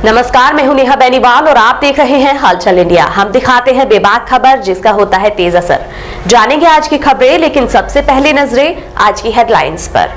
नमस्कार, मैं हूं नेहा बेनीवाल और आप देख रहे हैं हलचल इंडिया। हम दिखाते हैं बेबाक खबर जिसका होता है तेज असर। जानेंगे आज की खबरें, लेकिन सबसे पहले नजरें आज की हेडलाइंस पर।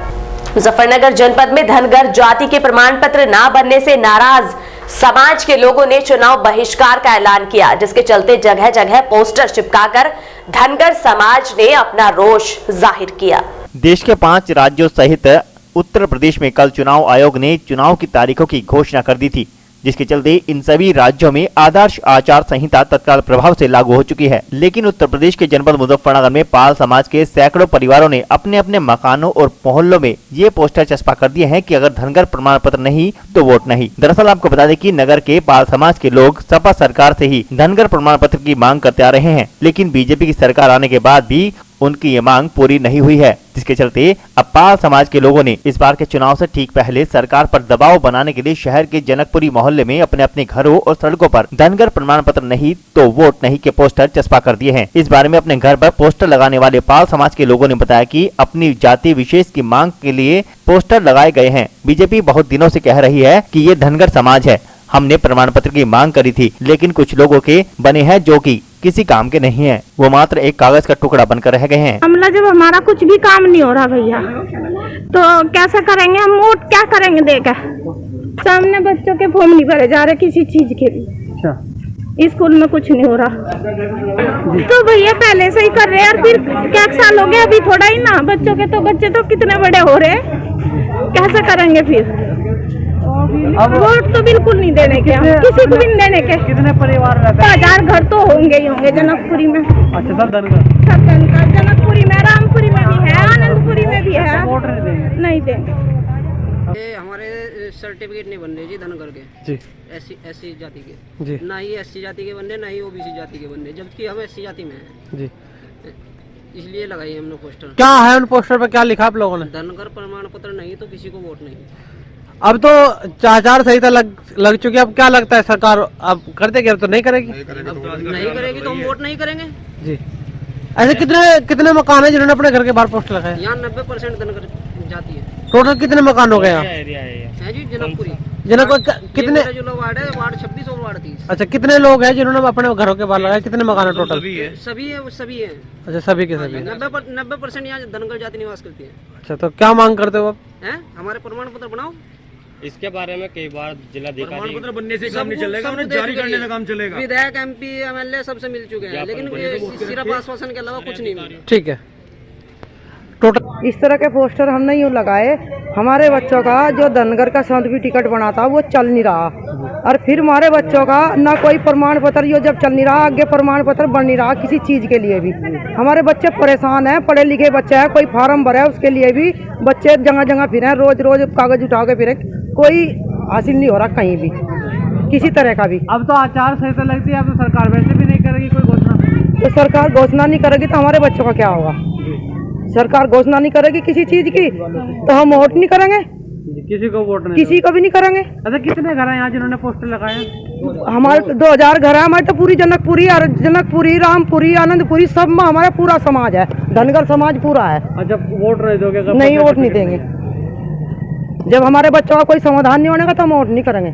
मुजफ्फरनगर जनपद में धनगर जाति के प्रमाण पत्र न बनने से नाराज समाज के लोगों ने चुनाव बहिष्कार का ऐलान किया, जिसके चलते जगह जगह पोस्टर चिपकाकर धनगर समाज ने अपना रोष जाहिर किया। देश के 5 राज्यों सहित उत्तर प्रदेश में कल चुनाव आयोग ने चुनाव की तारीखों की घोषणा कर दी थी, जिसके चलते इन सभी राज्यों में आदर्श आचार संहिता तत्काल प्रभाव से लागू हो चुकी है। लेकिन उत्तर प्रदेश के जनपद मुजफ्फरनगर में पाल समाज के सैकड़ों परिवारों ने अपने अपने मकानों और मोहल्लों में ये पोस्टर चस्पा कर दिए हैं कि अगर धनगर प्रमाण पत्र नहीं तो वोट नहीं। दरअसल आपको बता दें कि नगर के पाल समाज के लोग सपा सरकार से ही धनगर प्रमाण पत्र की मांग करते आ रहे हैं, लेकिन बीजेपी की सरकार आने के बाद भी उनकी ये मांग पूरी नहीं हुई है, जिसके चलते अब पाल समाज के लोगों ने इस बार के चुनाव से ठीक पहले सरकार पर दबाव बनाने के लिए शहर के जनकपुरी मोहल्ले में अपने अपने घरों और सड़कों पर धनगर प्रमाण पत्र नहीं तो वोट नहीं के पोस्टर चस्पा कर दिए हैं। इस बारे में अपने घर पर पोस्टर लगाने वाले पाल समाज के लोगों ने बताया कि अपनी जाति विशेष की मांग के लिए पोस्टर लगाए गए हैं। बीजेपी बहुत दिनों से कह रही है कि ये धनगर समाज है, हमने प्रमाण पत्र की मांग करी थी, लेकिन कुछ लोगों के बने हैं जो कि किसी काम के नहीं है, वो मात्र एक कागज का टुकड़ा बनकर रह गए हैं। हमला जब हमारा कुछ भी काम नहीं हो रहा भैया, तो कैसे करेंगे हम? वोट क्या करेंगे देकर? सामने बच्चों के फॉर्म नहीं भरे जा रहे किसी चीज के भी। स्कूल में कुछ नहीं हो रहा, तो भैया पहले से ही कर रहे हैं। और फिर क्या साल हो गए, अभी थोड़ा ही ना। बच्चे तो कितने बड़े हो रहे हैं, कैसे करेंगे फिर? वोट तो बिल्कुल नहीं देने के, किसी को भी नहीं देने के। कितने परिवार में? 1000 घर तो होंगे ही होंगे जनकपुरी में। अच्छा, सब धनगर? सब धनगर, जनकपुरी में, रामपुरी में भी है, आनंदपुरी में भी है। वोट नहीं देंगे। ये हमारे सर्टिफिकेट नहीं बन रहे जी धनगर के जी, एससी जाति के जी, ना ही एससी जाति के बनने, ना ही ओबीसी जाति के बनने, जबकि हम एससी जाति में हैं। जी। इसलिए लगाई हमने पोस्टर। क्या है उन पोस्टर पे, क्या लिखा आप लोगों ने? धनगर प्रमाण पत्र नहीं तो किसी को वोट नहीं। अब तो आचार संहिता लग चुकी है, अब क्या लगता है सरकार अब कर देगी? अब तो नहीं करेगी। नहीं करेगी तो हम वोट नहीं करेंगे जी। ऐसे कितने मकान है जिन्होंने अपने घर के बाहर पोस्टर लगाए? यहाँ 90% धनगर जाति है। टोटल कितने मकान हो गए यहाँ? है जी जनकपुरी। कितने जो वार्ड है, वार्ड 26 और वार्ड 30। अच्छा, कितने लोग हैं जिन्होंने अपने घरों के बाहर लगाए? कितने मकान है टोटल? सभी है, वो सभी है। अच्छा, सभी के सभी। 90% यहाँ धनगर जाति निवास करती है। अच्छा, तो क्या मांग करते हो आप? हमारे प्रमाण पत्र बनाओ। इसके बारे में कई बार जिलाधिकारी पत्र बनने से काम नहीं चलेगा, उन्हें जारी करने से काम चलेगा। विधायक, एमपी, एमएलए सबसे मिल चुके हैं, लेकिन सिर्फ आश्वासन के अलावा कुछ नहीं मिला। ठीक है। टोटल इस तरह के पोस्टर हमने यूँ लगाए, हमारे बच्चों का जो धनगर का सर्टिफिकेट बना था वो चल नहीं रहा, और फिर हमारे बच्चों का ना कोई प्रमाण पत्र, ये जब चल नहीं रहा, आगे प्रमाण पत्र बन नहीं रहा किसी चीज़ के लिए भी। हमारे बच्चे परेशान हैं, पढ़े लिखे बच्चे हैं, कोई फार्म भरा है उसके लिए भी बच्चे जगह जगह फिरे, रोज रोज कागज उठा के फिरे, कोई हासिल नहीं हो रहा कहीं भी किसी तरह का भी। अब तो आचार संहिता लगती है, अब तो सरकार वैसे भी नहीं करेगी कोई घोषणा। तो सरकार घोषणा नहीं करेगी तो हमारे बच्चों का क्या होगा? सरकार घोषणा नहीं करेगी किसी चीज की तो हम वोट नहीं करेंगे, किसी को वोट नहीं, किसी को भी नहीं करेंगे। अच्छा, कितने घर हैं यहाँ जिन्होंने पोस्टर लगाए? हमारे 2000 घर है। हमारे तो पूरी जनकपुरी, रामपुरी, आनंदपुरी सब में हमारा पूरा समाज है, धनगर समाज पूरा है। अच्छा, वोट नहीं दोगे? नहीं, वोट नहीं देंगे। जब हमारे बच्चों का कोई समाधान नहीं होने का तो हम वोट नहीं करेंगे,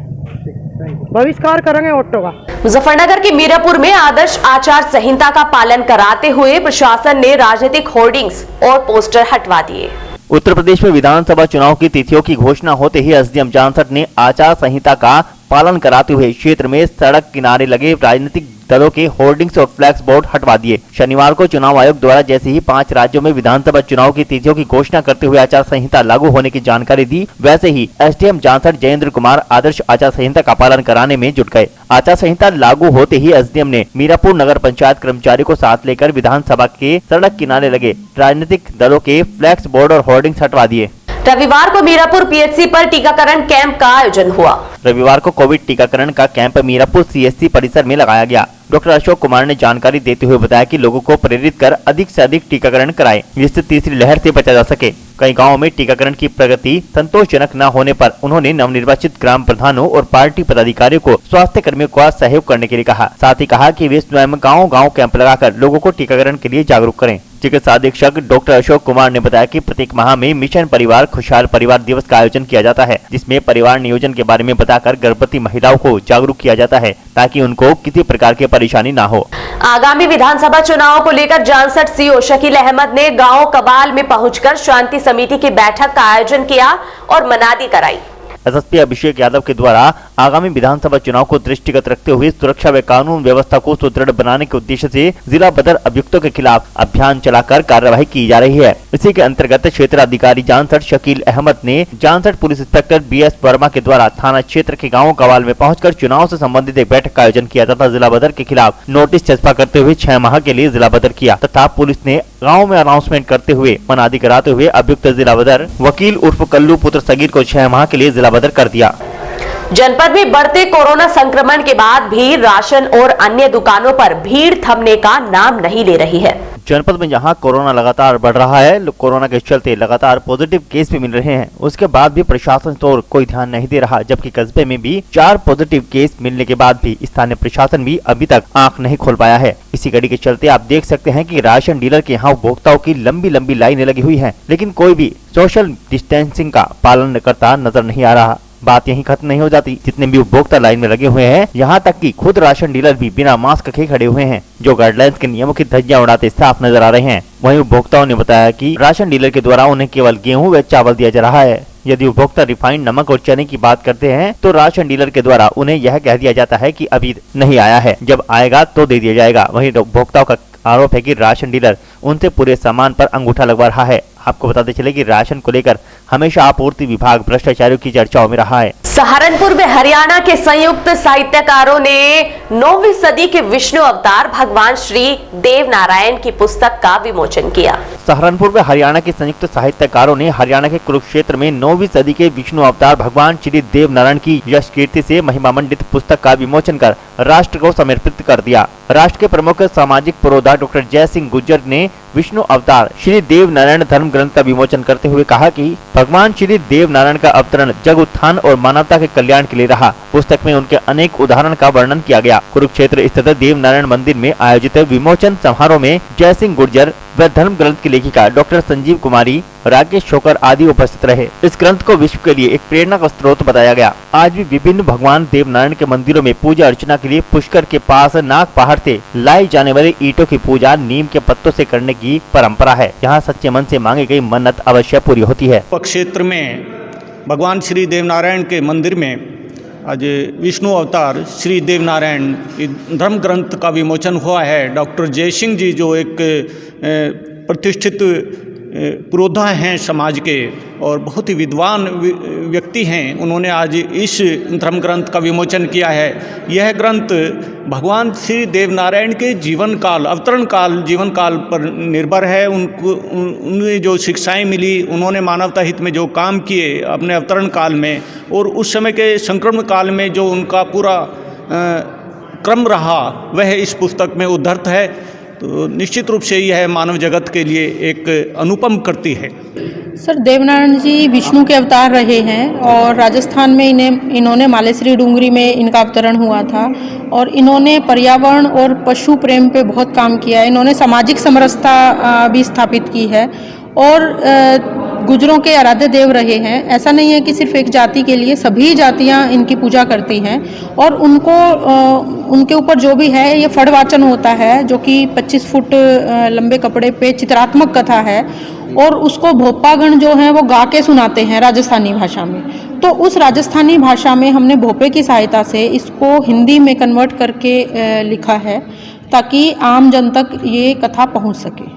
बहिष्कार करेंगे वोटों का। मुजफ्फरनगर के मीरापुर में आदर्श आचार संहिता का पालन कराते हुए प्रशासन ने राजनीतिक होर्डिंग्स और पोस्टर हटवा दिए। उत्तर प्रदेश में विधानसभा चुनाव की तिथियों की घोषणा होते ही एसडीएम जानसठ ने आचार संहिता का पालन कराते हुए क्षेत्र में सड़क किनारे लगे राजनीतिक दलों के होर्डिंग्स और फ्लैक्स बोर्ड हटवा दिए। शनिवार को चुनाव आयोग द्वारा जैसे ही 5 राज्यों में विधानसभा चुनाव की तिथियों की घोषणा करते हुए आचार संहिता लागू होने की जानकारी दी, वैसे ही एसडीएम जानसठ जयेंद्र कुमार आदर्श आचार संहिता का पालन कराने में जुट गए। आचार संहिता लागू होते ही एसडीएम ने मीरापुर नगर पंचायत कर्मचारी को साथ लेकर विधानसभा के सड़क किनारे लगे राजनीतिक दलों के फ्लैक्स बोर्ड और होर्डिंग्स हटवा दिए। रविवार को मीरापुर पीएचसी पर टीकाकरण कैंप का आयोजन हुआ। रविवार को कोविड टीकाकरण का कैंप मीरापुर सीएचसी परिसर में लगाया गया। डॉक्टर अशोक कुमार ने जानकारी देते हुए बताया कि लोगों को प्रेरित कर अधिक से अधिक टीकाकरण कराएं, जिससे तीसरी लहर से बचा जा सके। कई गांवों में टीकाकरण की प्रगति संतोषजनक न होने पर उन्होंने नवनिर्वाचित ग्राम प्रधानों और पार्टी पदाधिकारियों को स्वास्थ्य कर्मियों का सहयोग करने के लिए कहा। साथ ही कहा कि वे स्वयं गांव-गांव कैंप लगाकर लोगों को टीकाकरण के लिए जागरूक करें। चिकित्सा अधीक्षक डॉक्टर अशोक कुमार ने बताया कि प्रत्येक माह में मिशन परिवार खुशहाल परिवार दिवस का आयोजन किया जाता है, जिसमें परिवार नियोजन के बारे में बताकर गर्भवती महिलाओं को जागरूक किया जाता है ताकि उनको किसी प्रकार की परेशानी न हो। आगामी विधानसभा चुनाव को लेकर जानसठ सीओ शकील अहमद ने गांव कबाल में पहुंचकर शांति समिति की बैठक का आयोजन किया और मनादी कराई। एसएसपी अभिषेक यादव के द्वारा आगामी विधानसभा चुनाव को दृष्टिगत रखते हुए सुरक्षा व कानून व्यवस्था को सुदृढ़ बनाने के उद्देश्य से जिला बदर अभियुक्तों के खिलाफ अभियान चलाकर कार्यवाही की जा रही है। इसी के अंतर्गत क्षेत्र अधिकारी जानसठ शकील अहमद ने Jansath police inspector BS Verma के द्वारा थाना क्षेत्र के गाँव कवाल में पहुंचकर चुनाव से संबंधित एक बैठक का आयोजन किया तथा जिला बदर के खिलाफ नोटिस चस्पा करते हुए 6 माह के लिए जिला बदर किया तथा पुलिस ने गाँव में अनाउंसमेंट करते हुए मनादी कराते हुए अभियुक्त जिला बदर वकील उर्फ कल्लू पुत्र सगीर को 6 माह के लिए जिला बदर कर दिया। जनपद में बढ़ते कोरोना संक्रमण के बाद भी राशन और अन्य दुकानों पर भीड़ थमने का नाम नहीं ले रही है। जनपद में जहां कोरोना लगातार बढ़ रहा है, कोरोना के चलते लगातार पॉजिटिव केस भी मिल रहे हैं, उसके बाद भी प्रशासन तो कोई ध्यान नहीं दे रहा। जबकि कस्बे में भी 4 पॉजिटिव केस मिलने के बाद भी स्थानीय प्रशासन भी अभी तक आंख नहीं खोल पाया है। इसी कड़ी के चलते आप देख सकते हैं कि राशन डीलर के यहाँ उपभोक्ताओं की लंबी लंबी लाइनें लगी हुई है, लेकिन कोई भी सोशल डिस्टेंसिंग का पालन करता नजर नहीं आ रहा। बात यहीं खत्म नहीं हो जाती, जितने भी उपभोक्ता लाइन में लगे हुए हैं, यहाँ तक कि खुद राशन डीलर भी बिना मास्क के खड़े हुए हैं, जो गाइडलाइंस के नियमों की धज्जियां उड़ाते साफ नजर आ रहे हैं। वहीं उपभोक्ताओं ने बताया कि राशन डीलर के द्वारा उन्हें केवल गेहूं व चावल दिया जा रहा है। यदि उपभोक्ता रिफाइंड नमक और चने की बात करते हैं तो राशन डीलर के द्वारा उन्हें यह कह दिया जाता है कि अभी नहीं आया है, जब आएगा तो दे दिया जाएगा। वहीं उपभोक्ताओं का आरोप है कि राशन डीलर उनसे पूरे सामान पर अंगूठा लगवा रहा है। आपको बताते चले कि राशन को लेकर हमेशा आपूर्ति विभाग भ्रष्टाचारियों की चर्चाओं में रहा है। सहारनपुर में हरियाणा के संयुक्त साहित्यकारों ने 9वीं सदी के विष्णु अवतार भगवान श्री देव नारायण की पुस्तक का विमोचन किया। सहारनपुर में हरियाणा के संयुक्त साहित्यकारों ने हरियाणा के कुरुक्षेत्र में 9वीं सदी के विष्णु अवतार भगवान श्री देव नारायण की यश कीर्ति से महिमा मंडित पुस्तक का विमोचन कर राष्ट्र को समर्पित कर दिया। राष्ट्र के प्रमुख सामाजिक पुरोधा डॉक्टर जय सिंह गुर्जर ने विष्णु अवतार श्री देव नारायण धर्म ग्रंथ का विमोचन करते हुए कहा कि भगवान श्री देव नारायण का अवतरण जग उत्थान और मानवता के कल्याण के लिए रहा। पुस्तक में उनके अनेक उदाहरण का वर्णन किया गया। कुरुक्षेत्र स्थित देव नारायण मंदिर में आयोजित विमोचन समारोह में जय सिंह गुर्जर व धर्म ग्रंथ की लेखिका डॉक्टर संजीव कुमारी, राकेश शोकर आदि उपस्थित रहे। इस ग्रंथ को विश्व के लिए एक प्रेरणा का स्रोत बताया गया। आज भी विभिन्न भगवान देव नारायण के मंदिरों में पूजा अर्चना के लिए पुष्कर के पास नाग पहाड़ से लाई जाने वाले ईंटों की पूजा नीम के पत्तों से करने की परंपरा है। यहाँ सच्चे मन से मांगी गई मन्नत अवश्य पूरी होती है। क्षेत्र में भगवान श्री देव नारायण के मंदिर में आज विष्णु अवतार श्री देव नारायण धर्म ग्रंथ का विमोचन हुआ है। डॉक्टर जय सिंह जी जो एक प्रतिष्ठित पुरोधा हैं समाज के और बहुत ही विद्वान व्यक्ति हैं, उन्होंने आज इस धर्म ग्रंथ का विमोचन किया है। यह ग्रंथ भगवान श्री देव नारायण के जीवन काल, अवतरण काल, जीवन काल पर निर्भर है। उन्हें जो शिक्षाएं मिली, उन्होंने मानवता हित में जो काम किए अपने अवतरण काल में, और उस समय के संक्रमण काल में जो उनका पूरा क्रम रहा, वह इस पुस्तक में उद्धृत है। तो निश्चित रूप से यह मानव जगत के लिए एक अनुपम कृति है। सर, देवनारायण जी विष्णु के अवतार रहे हैं और राजस्थान में इन्होंने मालेश्वरी डूंगरी में इनका अवतरण हुआ था और इन्होंने पर्यावरण और पशु प्रेम पे बहुत काम किया है। इन्होंने सामाजिक समरसता भी स्थापित की है और गुजरों के आराध्य देव रहे हैं। ऐसा नहीं है कि सिर्फ एक जाति के लिए, सभी जातियां इनकी पूजा करती हैं और उनके ऊपर जो भी है ये फड़ वाचन होता है, जो कि 25 फुट लंबे कपड़े पे चित्रात्मक कथा है और उसको भोपागण जो हैं वो गा के सुनाते हैं राजस्थानी भाषा में। तो उस राजस्थानी भाषा में हमने भोपे की सहायता से इसको हिंदी में कन्वर्ट करके लिखा है ताकि आम जन तक ये कथा पहुंच सके।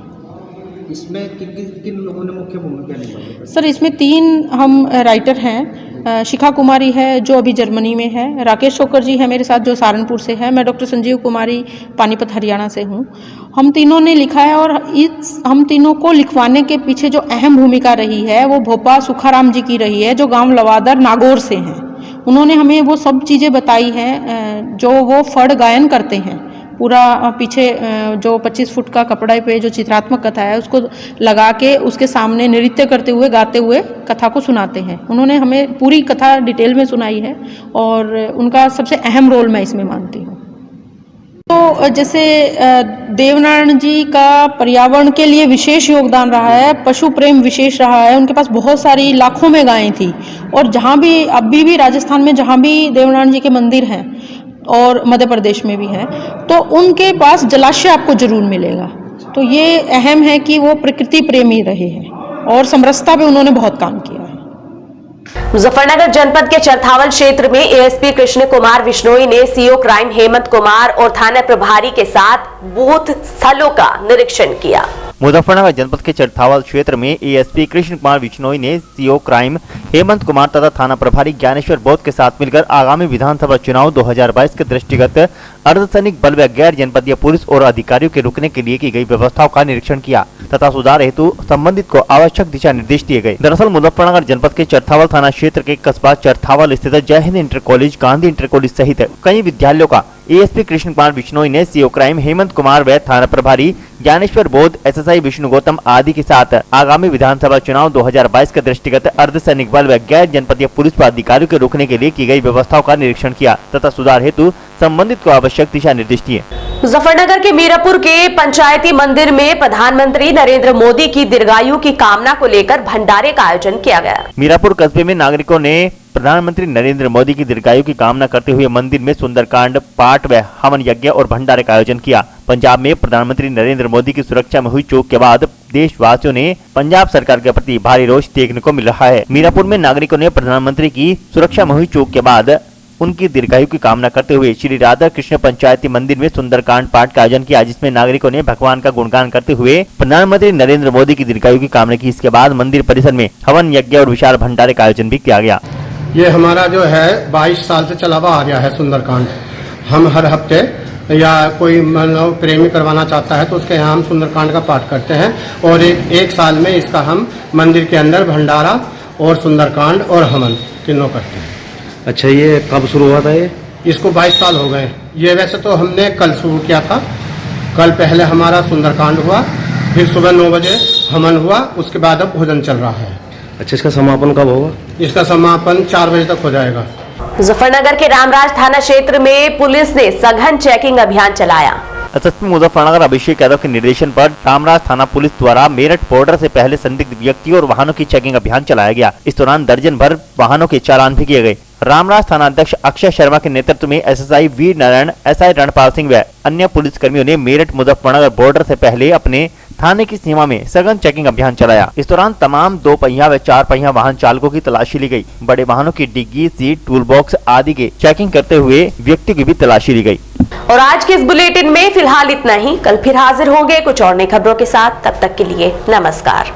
इसमें किन लोगों ने मुख्य भूमिका निभाई? सर, इसमें 3 हम राइटर हैं। शिखा कुमारी है जो अभी जर्मनी में है, राकेश शोकर जी है मेरे साथ जो सहारनपुर से है, मैं डॉक्टर संजीव कुमारी पानीपत हरियाणा से हूँ। हम तीनों ने लिखा है और हम तीनों को लिखवाने के पीछे जो अहम भूमिका रही है वो भोपा सुखाराम जी की रही है, जो गांव लवादर नागौर से हैं। उन्होंने हमें वो सब चीज़ें बताई हैं जो वो फड़ गायन करते हैं, पूरा पीछे जो 25 फुट का कपड़ा पे जो चित्रात्मक कथा है उसको लगा के उसके सामने नृत्य करते हुए गाते हुए कथा को सुनाते हैं। उन्होंने हमें पूरी कथा डिटेल में सुनाई है और उनका सबसे अहम रोल मैं इसमें मानती हूँ। तो जैसे देवनारायण जी का पर्यावरण के लिए विशेष योगदान रहा है, पशु प्रेम विशेष रहा है। उनके पास बहुत सारी लाखों में गायें थी और जहाँ भी अभी भी राजस्थान में जहाँ भी देवनारायण जी के मंदिर हैं और मध्य प्रदेश में भी हैं तो उनके पास जलाशय आपको जरूर मिलेगा। तो ये अहम है कि वो प्रकृति प्रेमी रहे हैं और समरसता पे उन्होंने बहुत काम किया है। मुजफ्फरनगर जनपद के चरथावल क्षेत्र में एएसपी कृष्ण कुमार विश्नोई ने सीओ क्राइम हेमंत कुमार और थाना प्रभारी के साथ बूथ स्थलों का निरीक्षण किया। मुजफ्फरनगर जनपद के चरथावल क्षेत्र में एएसपी कृष्ण कुमार विश्नोई ने सीओ क्राइम हेमंत कुमार तथा थाना प्रभारी ज्ञानेश्वर बौद्ध के साथ मिलकर आगामी विधानसभा चुनाव 2022 के दृष्टिगत अर्धसैनिक बल व गैर जनपदीय पुलिस और अधिकारियों के रुकने के लिए की गई व्यवस्थाओं का निरीक्षण किया तथा सुधार हेतु संबंधित को आवश्यक दिशा निर्देश दिए गए। दरअसल मुजफ्फरनगर जनपद के चरथावल थाना क्षेत्र के कस्बा चरथावल स्थित जय Hind inter college, Gandhi inter college सहित कई विद्यालयों का एएसपी कृष्ण कुमार विश्नोई ने सीओ क्राइम हेमंत कुमार व थाना प्रभारी ज्ञानेश्वर बौद्ध, एसएसआई विष्णु गौतम आदि के साथ आगामी विधानसभा चुनाव 2022 के दृष्टिगत अर्धसैनिक बल व गैर जनपदीय पुलिस व अधिकारियों के रुकने के लिए की गई व्यवस्थाओं का निरीक्षण किया तथा सुधार हेतु संबंधित को आवश्यक दिशा निर्देश दिए। मुजफ्फरनगर के मीरापुर के पंचायती मंदिर में प्रधानमंत्री नरेंद्र मोदी की दीर्घायु की कामना को लेकर भंडारे का आयोजन किया गया। मीरापुर कस्बे में नागरिकों ने प्रधानमंत्री नरेंद्र मोदी की दीर्घायु की कामना करते हुए मंदिर में सुंदरकांड पाठ व हवन यज्ञ और भंडारे का आयोजन किया। पंजाब में प्रधानमंत्री नरेंद्र मोदी की सुरक्षा में हुई चूक के बाद देशवासियों ने पंजाब सरकार के प्रति भारी रोष देखने को मिल रहा है। मीरापुर में नागरिकों ने प्रधानमंत्री की सुरक्षा में हुई चूक के बाद उनकी दीर्घायु की कामना करते हुए श्री राधा कृष्ण पंचायती मंदिर में सुंदरकांड पाठ का आयोजन किया, जिसमें नागरिकों ने भगवान का गुणगान करते हुए प्रधानमंत्री नरेंद्र मोदी की दीर्घायु की कामना की। इसके बाद मंदिर परिसर में हवन यज्ञ और विशाल भंडारे का आयोजन भी किया गया। ये हमारा जो है 22 साल से चला हुआ आ रहा है सुंदरकांड। हम हर हफ्ते या कोई मतलब प्रेमी करवाना चाहता है तो उसके यहाँ हम सुंदरकांड का पाठ करते हैं और एक साल में इसका हम मंदिर के अंदर भंडारा और सुंदरकांड और हवन तीनों करते हैं। अच्छा, ये कब शुरू हुआ था? ये इसको 22 साल हो गए। ये वैसे तो हमने कल शुरू किया था। कल पहले हमारा सुंदरकांड हुआ, फिर सुबह 9 बजे हवन हुआ, उसके बाद अब भोजन चल रहा है। अच्छा, इसका समापन कब होगा? इसका समापन 4 बजे तक हो जाएगा। मुजफ्फरनगर के रामराज थाना क्षेत्र में पुलिस ने सघन चेकिंग अभियान चलाया। एसएसपी मुजफ्फरनगर अभिषेक यादव के निर्देशन पर रामराज थाना पुलिस द्वारा मेरठ बॉर्डर से पहले संदिग्ध व्यक्तियों और वाहनों की चेकिंग अभियान चलाया गया। इस दौरान दर्जन भर वाहनों के चालान भी किए गए। रामराज थाना अध्यक्ष अक्षय शर्मा के नेतृत्व में एसएसआई वीर नारायण, एसआई रणपाल सिंह व अन्य पुलिसकर्मियों ने मेरठ मुजफ्फरनगर बॉर्डर से पहले अपने थाने की सीमा में सघन चेकिंग अभियान चलाया। इस दौरान तमाम 2 पहिया व 4 पहिया वाहन चालकों की तलाशी ली गई। बड़े वाहनों की डिग्गी, सीट, टूल बॉक्स आदि के चेकिंग करते हुए व्यक्ति की भी तलाशी ली गई। और आज के इस बुलेटिन में फिलहाल इतना ही। कल फिर हाजिर होंगे कुछ और नई खबरों के साथ। तब तक के लिए नमस्कार।